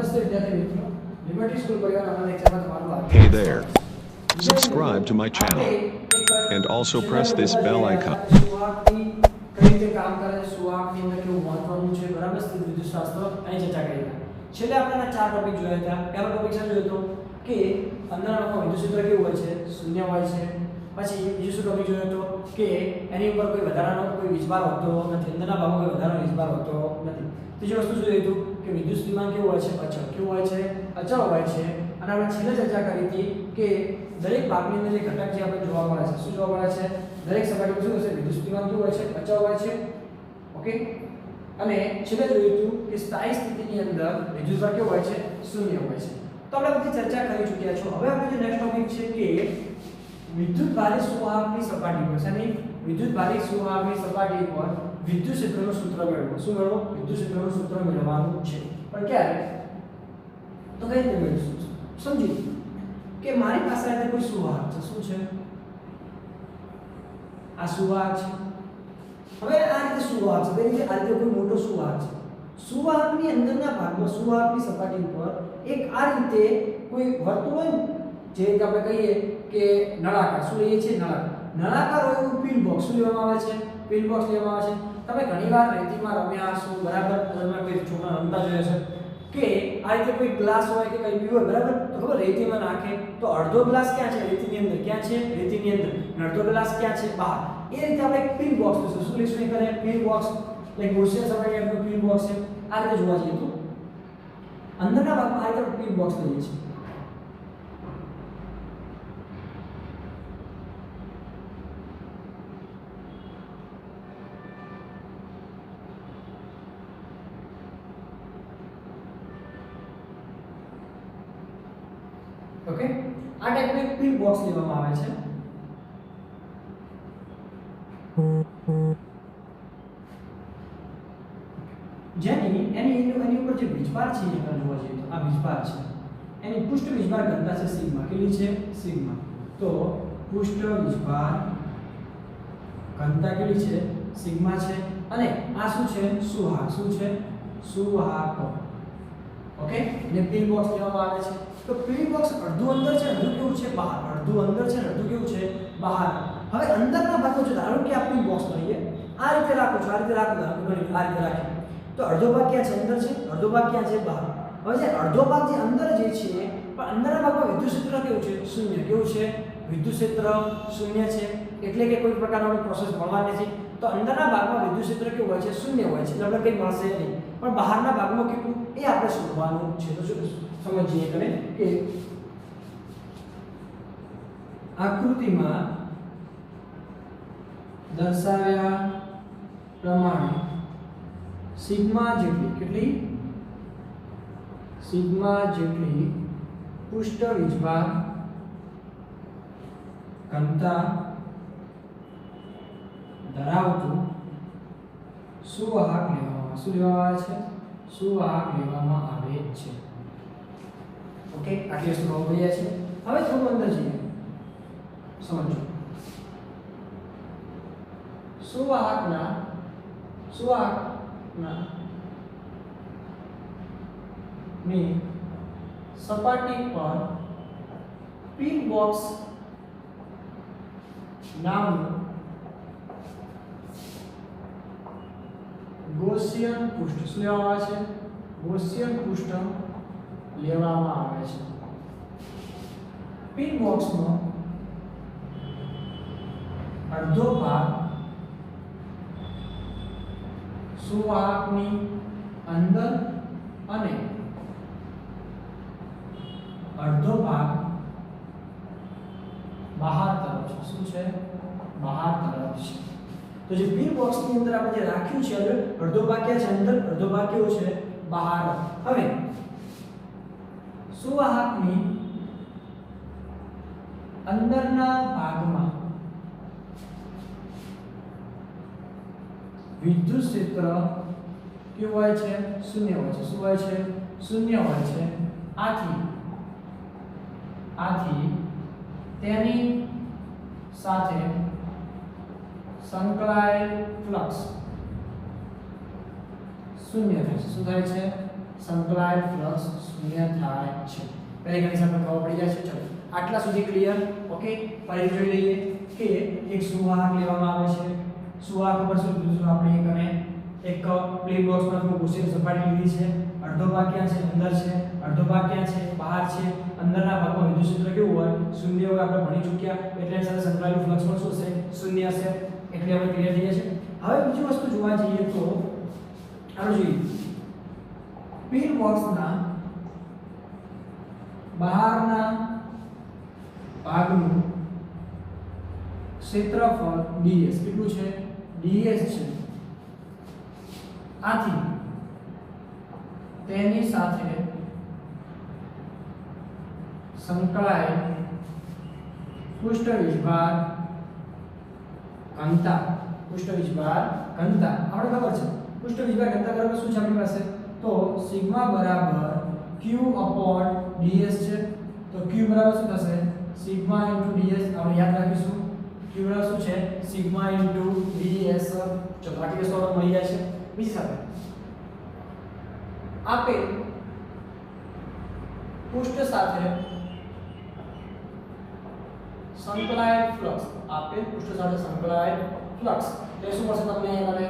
નમસ્તે વિદ્યાર્થી મિત્રો, લિબર્ટી સ્કૂલ પરિવારના લેક્ચરમાં તમારું હાર્દિક Hey સ્વાગત there. છે. Subscribe to my channel and also press this bell icon. સુવાહકની કઈ રીતે કામ કરે છે, સુવાહકની અંદર કેવું મહત્વનું છે, બરાબર? સ્થિત વિદ્યુતશાસ્ત્ર અહીં ચર્ચા કરી હતા. છેલ્લે આપણે ચાર ટોપિક જોયા હતા. પહેલો ટોપિક શું જોયો હતો કે અંદરના ભાગમાં વિદ્યુતક્ષેત્ર કેવું હોય છે, શૂન્ય હોય છે. પછી બીજો શું ટોપિક જોયો હતો કે એની ઉપર કોઈ વધારાનો કોઈ વીજભાર હોતો નથી, અંદરના ભાગમાં કોઈ વધારાનો વીજભાર હોતો નથી. ત્રીજી વસ્તુ જોઈ હતું કે વિદ્યુત સ્થિતિમાન કેવું હોય છે, અચળ. કેવું હોય છે? અચળ હોય છે. અને આપણે છેલ્લે ચર્ચા કરી હતી કે દરેક ભાગની અંદર જે ઘટક જે આપણે જોવા મળે છે, શું જોવા મળે છે? દરેક સપાટી પર શું હશે? વિદ્યુત સ્થિતિમાન કેવું હોય છે? અચળ હોય છે. ઓકે. અને છેલ્લે જોયું હતું કે સ્થાયી સ્થિતિની અંદર વિદ્યુતભાર કેવો હોય છે? શૂન્ય હોય છે. તો આપણે બધી ચર્ચા કરી ચૂક્યા છો. હવે આપણે જે નેક્સ્ટ ટોપિક છે કે વિદ્યુતભારી સુવાહકની સપાટી પર છે, વિદ્યુતભારી સુવાહકની સપાટી પર વિદ્યુત ક્ષેત્રનું સૂત્ર મેળવો. શું મેળવો? વિદ્યુત ક્ષેત્રનું સૂત્ર મેળવવાનું છે. પણ ક્યારે? તો કઈ રીતે મેળવીશું? સમજી કે મારી પાસે આ કોઈ સુવાહક છે. શું છે? આ સુવાહક છે. હવે આ રીતે સુવાહક છે, એટલે આ રીતે કોઈ મોટો સુવાહક છે. સુવાહકની અંદરના ભાગમાં સુવાહકની સપાટી ઉપર એક આ રીતે કોઈ વર્તુળ હોય ને, જે આપણે કહીએ કે નળાકાર. શું લઈએ છીએ? નળાકાર હોય એવું પિન બોક્સ. શું લેવામાં આવે છે? પિન બોક્સ લેવામાં આવે છે. તમે ઘણીવાર રેતીમાં રમ્યા હશો, બરાબર? તમે કોઈ છોકરા રમતા જોયા છે કે આ રીતે કોઈ ગ્લાસ હોય કે કંઈ પીવું હોય, બરાબર? તો ખબર રેતીમાં નાખે તો અડધો ગ્લાસ ક્યાં છે? રેતીની અંદર. ક્યાં છે? રેતીની અંદર. અને અડધો ગ્લાસ ક્યાં છે? બહાર. એ રીતે આપણે એક પિન બોક્સ લઈશું. શું લઈશું? કરે પિન બોક્સ. લાઈક ગોસિયન સપાટી આપણું પિન બોક્સ છે. આ રીતે જોવા જઈએ તો અંદરના ભાગમાં આ રીતે પિન બોક્સ લઈએ છીએ. ઓકે, આ ટાઈપનું એક પિન બોક્સ લેવામાં આવે છે. એની ઉપર જે વીજભાર છે એ જોવા જઈએ તો આ વીજભાર છે. એની પૃષ્ઠ વીજભાર ઘનતા છે સિગ્મા. કેટલી છે? સિગ્મા. તો પૃષ્ઠ વીજભાર ઘનતા કેટલી છે? સિગ્મા છે. અને આ શું છે? સુવાહક. શું છે? સુવાહક. ઓકે, એટલે પિન બોક્સ લેવામાં આવે છે. તો પિન બોક્સ અડધું અંદર છે, અડધું કેવું છે? બહાર. અડધું અંદર છે, અડધું કેવું છે? બહાર. હવે અંદરના ભાગમાં જો ધારો કે આ પિન બોક્સ લઈએ, આ રીતે રાખો છો, આ રીતે રાખો, આ રીતે રાખી તો અડધો ભાગ ક્યાં છે? અંદર છે. અડધો ભાગ ક્યાં છે? બહાર. હવે જે અડધો ભાગ જે અંદર જે છે, પણ અંદરના ભાગમાં વિદ્યુત ક્ષેત્ર કેવું છે? શૂન્ય. કેવું છે? વિદ્યુત ક્ષેત્ર શૂન્ય છે. એટલે કે કોઈ પ્રકારનો પ્રોસેસ મળવાની નથી. તો અંદરના ભાગમાં વિદ્યુત ક્ષેત્ર કેવું હોય છે? શૂન્ય હોય છે. એટલે આપણે કંઈ મળશે નહીં. પણ બહારના ભાગમાં કેટલું એ આપણે શોધવાનું છે. તો શું સમજીએ કરે કે આકૃતિમાં દર્શાવ્યા પ્રમાણે સિગ્મા જેટલી કેટલી? સિગ્મા જેટલી પૃષ્ઠ વીજભાર ઘનતા ધરાવતું સુવાહક લેવામાં સુવાહક લેવામાં આવે છે. ઓકે, આટલી વસ્તુ ખબર પડી જાય છે. હવે થોડું અંદર જઈએ, સમજો. સુવાહકના ની સપાટી પર પિન બોક્સ નામનું ગોસિયન પૃષ્ઠ શું લેવામાં આવે છે? ગોસિયન પૃષ્ઠ લેવામાં આવે છે. પિન બોક્સનો અડધો ભાગ સુવાહકની અંદર અને અડધો ભાગ બહાર તરફ છે. શું છે? બહાર તરફ છે. તો જે પિન બોક્સની અંદર આપણે જે રાખ્યું છે, અડધો ભાગ ક્યાં છે? અંદર. અડધો ભાગ કેવો છે? બહાર. હવે સુવાહકની અંદરના ભાગમાં વિદ્યુત ક્ષેત્ર કેવું હોય છે? શૂન્ય હોય છે. શું હોય છે? શૂન્ય હોય છે. આથી તેની સાથે સંકળાયેલ ફ્લક્સ શૂન્ય થાય છે. શું થાય છે? સંકળાયેલ ફ્લક્સ શૂન્ય થાય છે. પહેલી કન્ડિશન પર ખબર પડી જાય છે. ચલો આટલા સુધી ક્લિયર. ઓકે, ફરી જોઈ લઈએ કે એક સુવાહક લેવામાં આવે છે. સુવાહક ઉપર શું કીધું આપણે એકને એક પ્લેન બોક્સમાં ઘૂસીને સપાટી લીધી છે. અડધો ભાગ ક્યાં છે? અંદર છે. અડધો ભાગ ક્યાં છે? બહાર છે. અંદરના ભાગમાં વિદ્યુત ક્ષેત્ર કેવું હોય? શૂન્ય હોય. આપણે ભણી ચૂક્યા એટલે એની સાથે સંકળાયેલું ફ્લક્સ પણ શું હશે? શૂન્ય હશે. એટલે આપણે ક્લિયર થઈ જશે. હવે બીજી વસ્તુ જોવા જઈએ તો આપણે જોઈએ પિન બોક્સના બહારના ભાગનું ક્ષેત્રફળ ds કેટલું છે? ds છે. આથી તેની સાથે સંકળાયેલ પૃષ્ઠ વિભાર ઘનતા આપણે ખબર છે પૃષ્ઠ વિભાર ઘનતા બરાબર શું છે આપણી પાસે? તો સિગ્મા બરાબર q ds છે. તો q બરાબર શું થશે? Sigma ds. આપણે યાદ રાખીશું q બરાબર શું છે? Sigma ds. ચલો બાકી વસ્તુ આપણને મળી જાય છે. બીજી સાથે આપેલ પૃષ્ઠ સાથે સંકળાયેલ ફ્લક્સ તે શું મળશે તમને? મને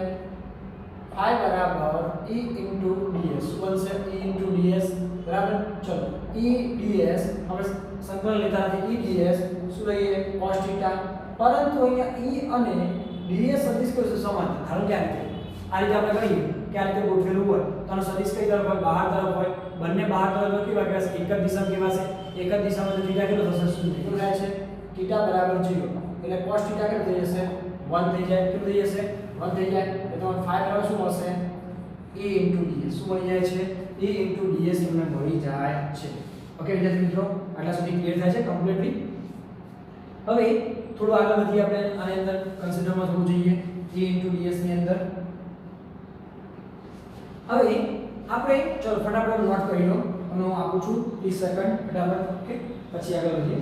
phi બરાબર e ds. શું બનશે? e ds બરાબર. ચલો e ds આપણે સંકલન લેતા નથી. e ds શું લઈએ? cos θ. પરંતુ અહીંયા e અને ds સદિશ કયો છે? સમાન. ધારો કે આ રીતે આપણે કરીએ કે આ રીતે ગોઠવેલું હોય તો આનો સદિશ કઈ તરફ હોય? બહાર તરફ હોય. બંને બહાર તરફ કેવા કહેવાશે? એક જ દિશા કહેવાશે. એક જ દિશામાં તો θ કેટલો થશે? શૂન્ય. કેટલું થાય છે? θ બરાબર 0. એટલે cos θ કેટલું થઈ જશે? 1 થઈ જાય. કેટલું થઈ જશે? 1 થઈ જાય. એટલે phi બરાબર શું મળશે? e ds. શું મળી જાય છે? e ds તમને મળી જાય છે. ઓકે વિદ્યાર્થી મિત્રો, આટલા સુધી ક્લિયર થાય છે કમ્પ્લીટલી. હવે થોડું આગળ વધીએ આપણે આની અંદર કન્સિડરમાં થવું જોઈએ e ds ની અંદર. હવે આપણે ચલો ફટાફટ નોટ કરી લો અને હું આપું છું 30 સેકન્ડ ફટાફટ. ઓકે, પછી આગળ વધીએ.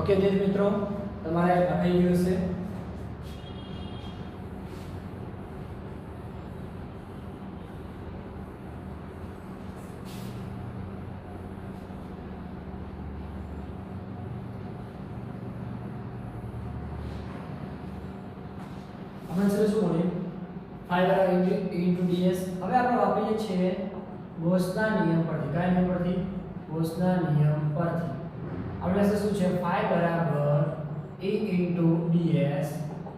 ઓકે વિદ્યાર્થી મિત્રો, તમારે લખાઈ ગયું હશે. આપણે સર શું બોલીએ? phi બરાબર e ds. હવે આપણે વાપરીએ છીએ ગૌસના નિયમ પરથી. કયા નિયમ પરથી? ગૌસના નિયમ પરથી. આપણે પાસે શું છે? phi બરાબર e ds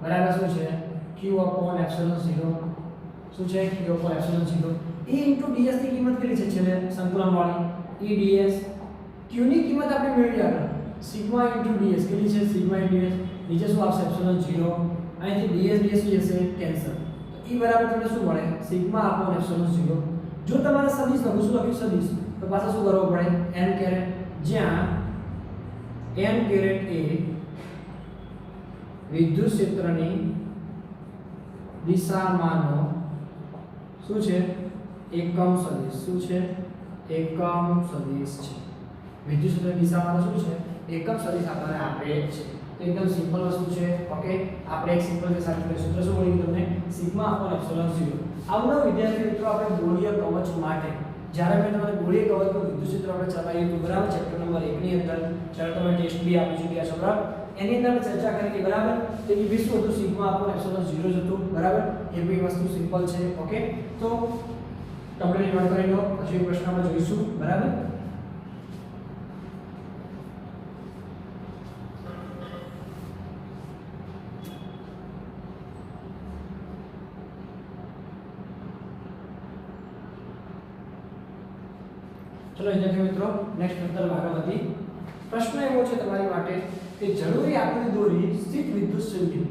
બરાબર શું છે? q epsilon 0. શું છે? q epsilon 0. e ds ની કિંમત કેટલી છે? છેલ્લે સંતુલન વાળી e ds. q ની કિંમત આપણે મેળવી આગળ સિગ્મા ds કેટલી છે? Sigma ds. નીચે શું આવશે? epsilon 0. અહીંથી ds શું જશે? કેન્સલ. તો e બરાબર તમને શું મળે? Sigma epsilon 0. જો તમારે સદિશ લખવું, શું લખ્યું? સદિશ. તો પાછા શું કરવું પડે? n caret. જ્યાં n કેરેટ એ વિદ્યુત ક્ષેત્રની દિશામાંનો શું છે? એકમ સદિશ. શું છે? એકમ સદિશ છે. વિદ્યુત ક્ષેત્રની દિશામાંનો શું છે? એકમ સદિશ આપણને આપે છે. તો એકદમ સિમ્પલ વસ્તુ છે. ઓકે, આપણે એક સિમ્પલ કે સાથે સૂત્ર શું મળ્યું તમને? Sigma epsilon 0. આવનાર વિદ્યાર્થી મિત્રો આપણે ગોળીય કવચ માટે જ્યારે મેં તમને ગોળીય કવચનું વિદ્યુત ક્ષેત્ર આપણે ચલાવ્યું હતું બરાબર, ચેપ્ટર નંબર 1 ની અંદર જ્યારે તમે ટેસ્ટ બી આપી ચૂક્યા છો બરાબર, એની અંદર આપણે ચર્ચા કરી હતી બરાબર. તો એ બી શું હતું? સિગ્મા epsilon 0 જ હતું બરાબર. એ બી વસ્તુ સિમ્પલ છે. ઓકે, તો તમને નોટ કરી લો, પછી પ્રશ્ન આપણે જોઈશું બરાબર. ચલો વિદ્યાર્થી મિત્રો, નેક્સ્ટ પ્રશ્ન આગળ વધી. પ્રશ્ન એવો છે તમારી માટે કે જરૂરી આકૃતિ દોરી સ્થિત વિદ્યુત શિલ્ડિંગ.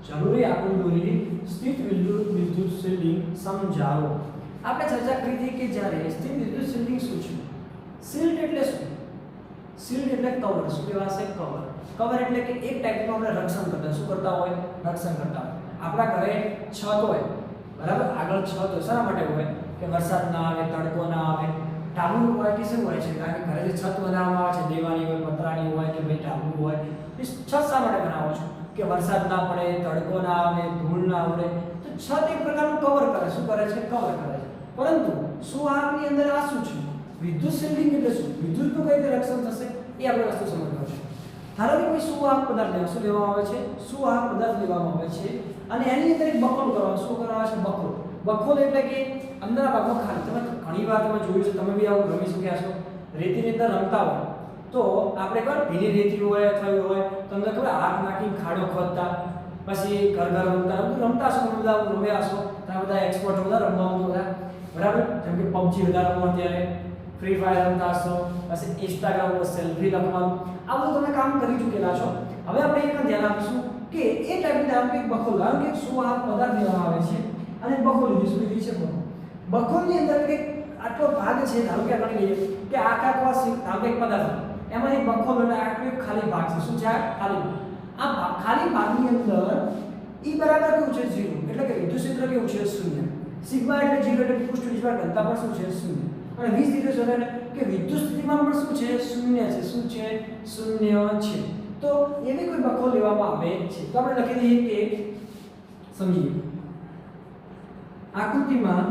જરૂરી આકૃતિ દોરી સ્થિત વિદ્યુત શિલ્ડિંગ સમજાવો. આપણે ચર્ચા કરી હતી કે જ્યારે સ્થિત વિદ્યુત શિલ્ડિંગ શું છે? શિલ્ડ એટલે શું? શિલ્ડ એટલે કવર. શું કહેવાશે? કવર. કવર એટલે કે એક ટાઈપનું આપણે રક્ષણ કરતા. શું કરતા હોય? રક્ષણ કરતા હોય. આપણા ઘરે છત હોય, બરાબર, આગળ છત હોય. શા માટે હોય? કે વરસાદ ના આવે, તડકો ના આવે. ટાબુ હોય કે શું હોય છે? કારણ કે ઘરે જે છત બનાવવામાં આવે છે, દેવાની હોય, પતરાની હોય કે ભાઈ ટાબુ હોય, એ છત શા માટે બનાવો છો? કે વરસાદ ના પડે, તડકો ના આવે, ધૂળ ના ઉડે. તો છત એક પ્રકારનું કવર કરે. શું કરે છે? કવર કરે છે. પરંતુ સુવાહકની અંદર આ શું છે? વિદ્યુત શિલ્ડિંગ એટલે શું? વિદ્યુતનું કઈ રીતે રક્ષણ થશે એ આપણે વસ્તુ સમજવાનું છે. ધારો કે કોઈ સુવાહક પદાર્થ લેવા, શું લેવામાં આવે છે? સુવાહક પદાર્થ લેવામાં આવે છે અને એની અંદર એક બખોલ કરવાનું. શું કરવાનું છે? બખોલ. બખોલ એટલે કે અંદરના ભાગમાં ખાલી. તમે ઘણી વાર તમે જોયું છે, તમે બી આવું રમી શક્યા છો, રેતીની અંદર રમતા હોય તો આપણે ખબર ભીની રેતી હોય અથવા હોય તો અંદર ખબર હાથ નાખીને ખાડો ખોદતા, પછી ઘર રમતા છો. તમે બધા રમ્યા છો, તમે બધા એક્સપર્ટ બધા રમવામાં બધા, બરાબર. જેમ કે પબજી બધા રમો, અત્યારે ફ્રી ફાયર રમતા હશો, પછી ઇન્સ્ટાગ્રામ પર સેલ્ફી લખવાનું, આ બધું તમે કામ કરી ચૂકેલા છો. હવે આપણે એક ધ્યાન આપીશું કે એ ટાઈપની ધારો કે બખોલ, કારણ કે સુવાહક પદાર્થ લેવામાં આવે છે અને બખોલ લીધી છે. બખોલની અંદર એક આટલો ભાગ છે, ધારો કે આપણે લઈએ કે આખા ધારો એક પદાર્થ, એમાં એક બખોલ અને આટલો એક ખાલી ભાગ છે. શું છે? ખાલી. આ ખાલી ભાગની અંદર E બરાબર કેવું છે? 0. એટલે કે વિદ્યુત ક્ષેત્ર કેવું છે? 0. સિગ્મા એટલે 0 એટલે પૃષ્ઠ વિસ્તાર ઘનતા પણ શું છે? 0. અને 20 ડિગ્રી એટલે કે વિદ્યુત સ્થિતિમાન પણ શું છે? 0 છે. શું છે? 0 છે. તો એવી કોઈ બખોલ લેવામાં આવે છે તો આપણે લખી દઈએ કે સમજીએ. આકૃતિમાં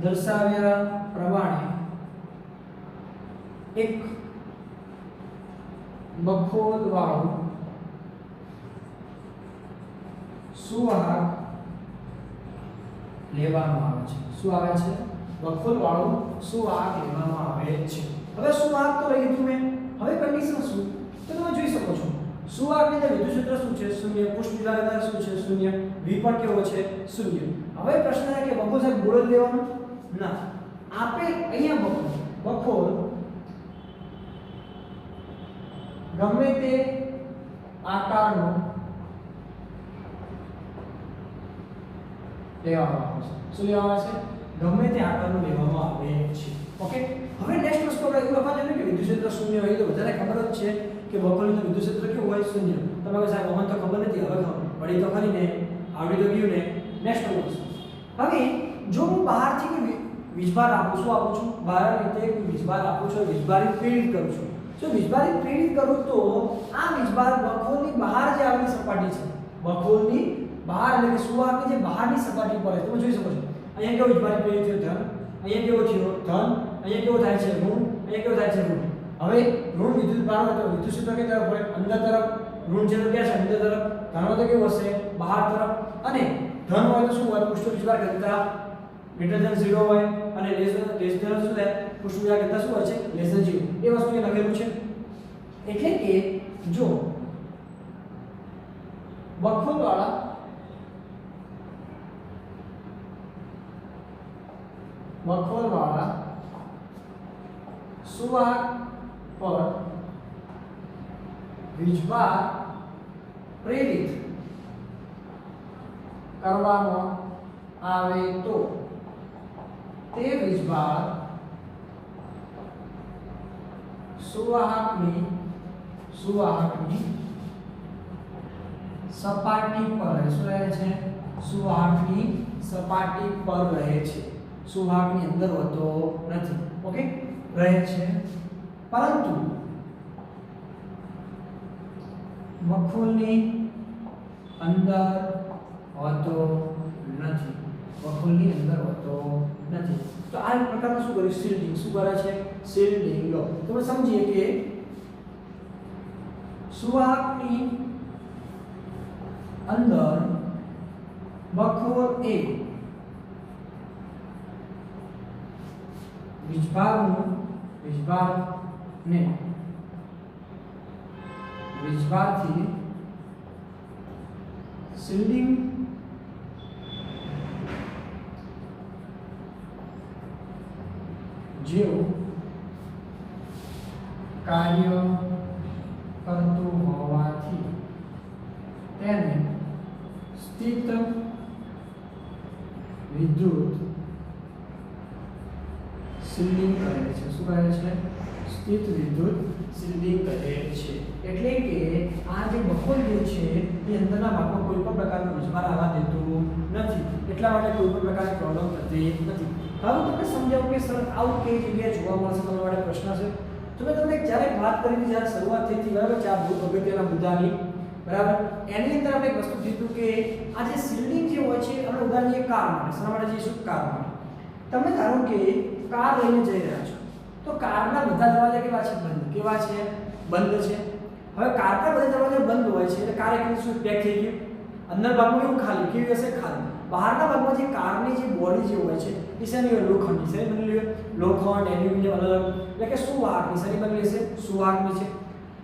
દર્શાવ્યા પ્રમાણે એક બખોલ વાળું સુવાહક લેવામાં આવે છે. શું આવે છે? બખોલ વાળું સુવાહક લેવામાં આવે છે. હવે સુવાહક તો લઈ લીધું મેં. હવે કન્ડિશન શું? તો તમે જોઈ શકો છો, સુવાહકની અંદર વિદ્યુત ક્ષેત્ર શું છે? 0. પૃષ્ઠ વિસ્તાર શું છે? 0. v પણ કેવો છે? 0. હવે પ્રશ્ન છે કે બખોલ સાહેબ ગોળ જ લેવાનો? ના. આપેલ અહીંયા બખોલ ગમે તે આકારનો લેવામાં આવે છે. શું લેવામાં આવે છે? ગમે તે આકારનો લેવામાં આવે છે. ઓકે. હવે નેક્સ્ટ વસ્તુ આપણે એવું લખવા જોઈએ કે વિદ્યુત ક્ષેત્ર 0 હોય તો બધાને ખબર જ છે કે બખોલનું વિદ્યુત ક્ષેત્ર કેવું હોય? 0. તમે કહો સાહેબ અમને તો ખબર નથી. હવે ખબર પડી તો ખરી ને, આવડી તો ગયું ને. નેક્સ્ટ વસ્તુ, હવે જો હું બહારથી કોઈ વીજભાર આપું છું, બહાર રીતે વીજભાર આપું છું, વીજભારિત પ્રેરિત કરું છું. જો વીજભારિત પ્રેરિત કરું તો આ વીજભાર બખોલની બહાર જે આવેલી સપાટી છે, બખોલની બહાર એટલે કે સુવાહકની જે બહારની સપાટી પર તમે જોઈ શકો છો. અહીંયા કેવો વીજભારિત પ્રેરિત થયો? ધન. અહીંયા કેવો થયો? ધન. અહીંયા કેવો થાય છે? ઋણ. અહીંયા કેવો થાય છે? ઋણ. હવે ઋણ વિદ્યુત ભાર હોય તો વિદ્યુત ક્ષેત્ર કઈ તરફ હોય? અંદર તરફ. ઋણ છે તો ક્યાં છે? અંદર તરફ. ધન હોય તો કેવું હશે? બહાર તરફ. અને ધન હોય તો શું હોય? પૃષ્ઠ વિસ્તાર ઘનતા >0 હોય અને લેસ ધન શું થાય? પૃષ્ઠ વિસ્તાર ઘનતા શું હોય છે? <0. એ વસ્તુ એ લખેલું છે. એટલે કે જો બખોલવાળા સુવાહક પર વીજભાર પ્રેરિત કરવામાં આવે તો તે વીજભાર સુવાહકની સપાટી પર રહે. શું રહે છે? સુવાહકની સપાટી પર રહે છે. સુવાહકની અંદર હોતો નથી. ઓકે, રહે છે. પરંતુ બખોલની અંદર હોતો નથી. બખોલની અંદર હોતો નથી. તો આ પ્રકારનું શું કરે? શિલ્ડિંગ. શું કરે છે? શિલ્ડિંગ. લો તમે સમજીએ કે સુવાહકની અંદર બખોલ એ વીજભારથી શિલ્ડિંગ જેવું કાર્ય કરતું હોવાથી તેને સ્થિત વિદ્યુત શિલ્ડિંગ કહે છે. શું કહે છે? સ્થિત વિદ્યુત શિલ્ડિંગ કહે છે. એટલે કે આ જે બકોલ જે છે એ અંદરના ભાગમાં કોઈ પણ પ્રકારનો વીજભાર આવવા દેતું નથી, એટલા માટે કોઈ પણ પ્રકારની પ્રોબ્લેમ થતી નથી. હવે તમને સમજાવું કે સર આવું કઈ જગ્યાએ જોવા મળશે, તમારા માટે પ્રશ્ન છે. તો મેં તમને જ્યારે વાત કરી હતી, જ્યારે શરૂઆત થઈ હતી, બરાબર છે, આ બહુ અગત્યના મુદ્દાની, બરાબર, એની અંદર આપણે એક વસ્તુ કીધું કે આ જે શિલ્ડિંગ જે હોય છે, આપણે ઉદાહરણ લઈએ કાર માટે. શા માટે જઈશું? કાર માટે. તમે ધારો કે કાર લઈને જઈ રહ્યા છો, તો કારના બધા દરવાજા કેવા છે? બંધ. કેવા છે? બંધ છે. હવે કારના બધા દરવાજા બંધ હોય છે એટલે કાર એકલી શું પેક થઈ ગયું? અંદર ભાગમાં એવું ખાલી, કેવી હશે? ખાલી. બહારના ભાગમાં જે કારની જે બોડી જે હોય છે એ શેની હોય? લોખંડની. શેની બનેલી હોય? લોખંડ, એલ્યુમિનિયમ, અલગ અલગ, એટલે કે સુવાહકની. શેની બનેલી હશે? સુવાહકની છે.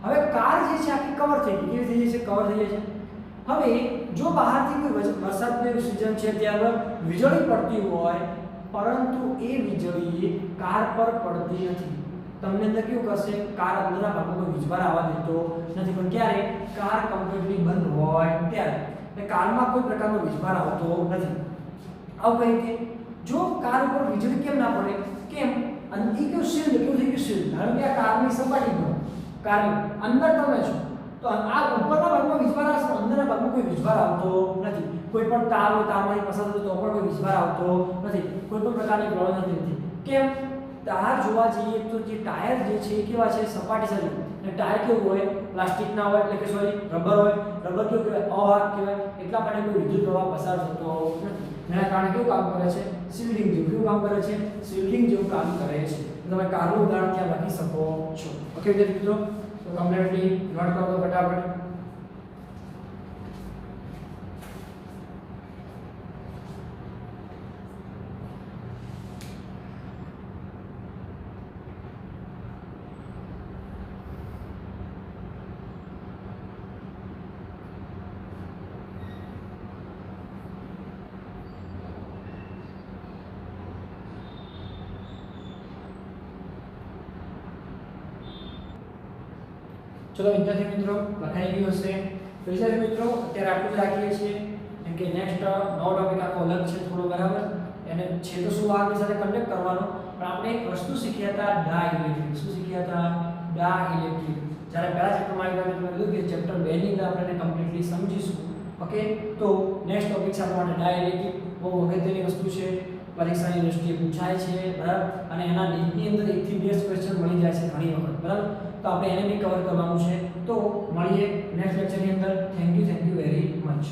હવે કાર જે છે આખી કવર થઈ ગઈ. કેવી થઈ જાય છે? કવર થઈ જાય છે. હવે જો બહારથી કોઈ વરસાદનું સિઝન છે, ત્યારે વીજળી પડતી હોય, પરંતુ એ વીજળી કાર પર પડતી નથી. તમને અંદર કેવું કરશે? કાર અંદરના ભાગમાં કોઈ વીજભાર આવવા દેતો નથી. પણ ક્યારે? કાર કમ્પ્લીટલી બંધ હોય ત્યારે. એટલે કારમાં કોઈ પ્રકારનો વીજભાર આવતો નથી. આવું કઈ રીતે? જો કાર ઉપર વીજળી કેમ ના પડે? કેમ? અંતિ કેવું શિલ્ડ, કેવું થઈ ગયું? શિલ્ડ. ધારો કે આ કારની સપાટી પર, કારની અંદર તમે છો, તો આ ઉપરના ભાગમાં વીજભાર આવશે, અંદરના ભાગમાં કોઈ વીજભાર આવતો નથી. કોઈ પણ તાર હોય, તારમાંથી પસાર થતો તો પણ કોઈ વીજભાર આવતો નથી. કોઈ પણ પ્રકારની પ્રોબ્લેમ નથી. કેમ? તાર જોવા જઈએ તો જે ટાયર જે છે એ કેવા છે? સપાટી સાથે. અને ટાયર કેવું હોય? પ્લાસ્ટિકના હોય, એટલે કે સોરી રબર હોય. રબર કેવું કહેવાય? અવાહક કહેવાય. એટલા માટે કોઈ વિદ્યુત પ્રવાહ પસાર થતો નથી. એના કારણે કેવું કામ કરે છે? શિલ્ડિંગ જેવું. કેવું કામ કરે છે? શિલ્ડિંગ જેવું કામ કરે છે. તમે કારનું ઉદાહરણ ત્યાં લખી શકો છો. ઓકે વિદ્યાર્થી મિત્રો, તો કમ્પ્લીટલી નોટ કરો ફટાફટ. ચલો વિદ્યાર્થી મિત્રો, લખાઈ ગયું હશે. તો વિદ્યાર્થી મિત્રો, અત્યારે આટલું જ રાખીએ છીએ, કેમ કે નેક્સ્ટ નવો ટોપિક આખો અલગ છે થોડો, બરાબર. એને છે તો શું આગની સાથે કન્ડક્ટ કરવાનો, પણ આપણે એક વસ્તુ શીખ્યા હતા, ડાઇલેક્ટ્રિક. શું શીખ્યા હતા? ડાઇલેક્ટ્રિક. જ્યારે પહેલા ચેપ્ટરમાં આવી ગયા મેં કીધું કે ચેપ્ટર 2 ની અંદર આપણે કમ્પ્લીટલી સમજીશું. ઓકે, તો નેક્સ્ટ ટોપિક છે આપણા માટે ડાઇલેક્ટ્રિક. બહુ અગત્યની વસ્તુ છે, પરીક્ષાની દ્રષ્ટિએ પૂછાય છે, બરાબર. અને એના નીટની અંદર 1 થી 2 ક્વેશ્ચન મળી જાય છે ઘણી વખત, બરાબર. તો આપણે એને બી કવર કરવાનું છે. તો મળીએ નેક્સ્ટ લેક્ચરની અંદર. Thank you very much.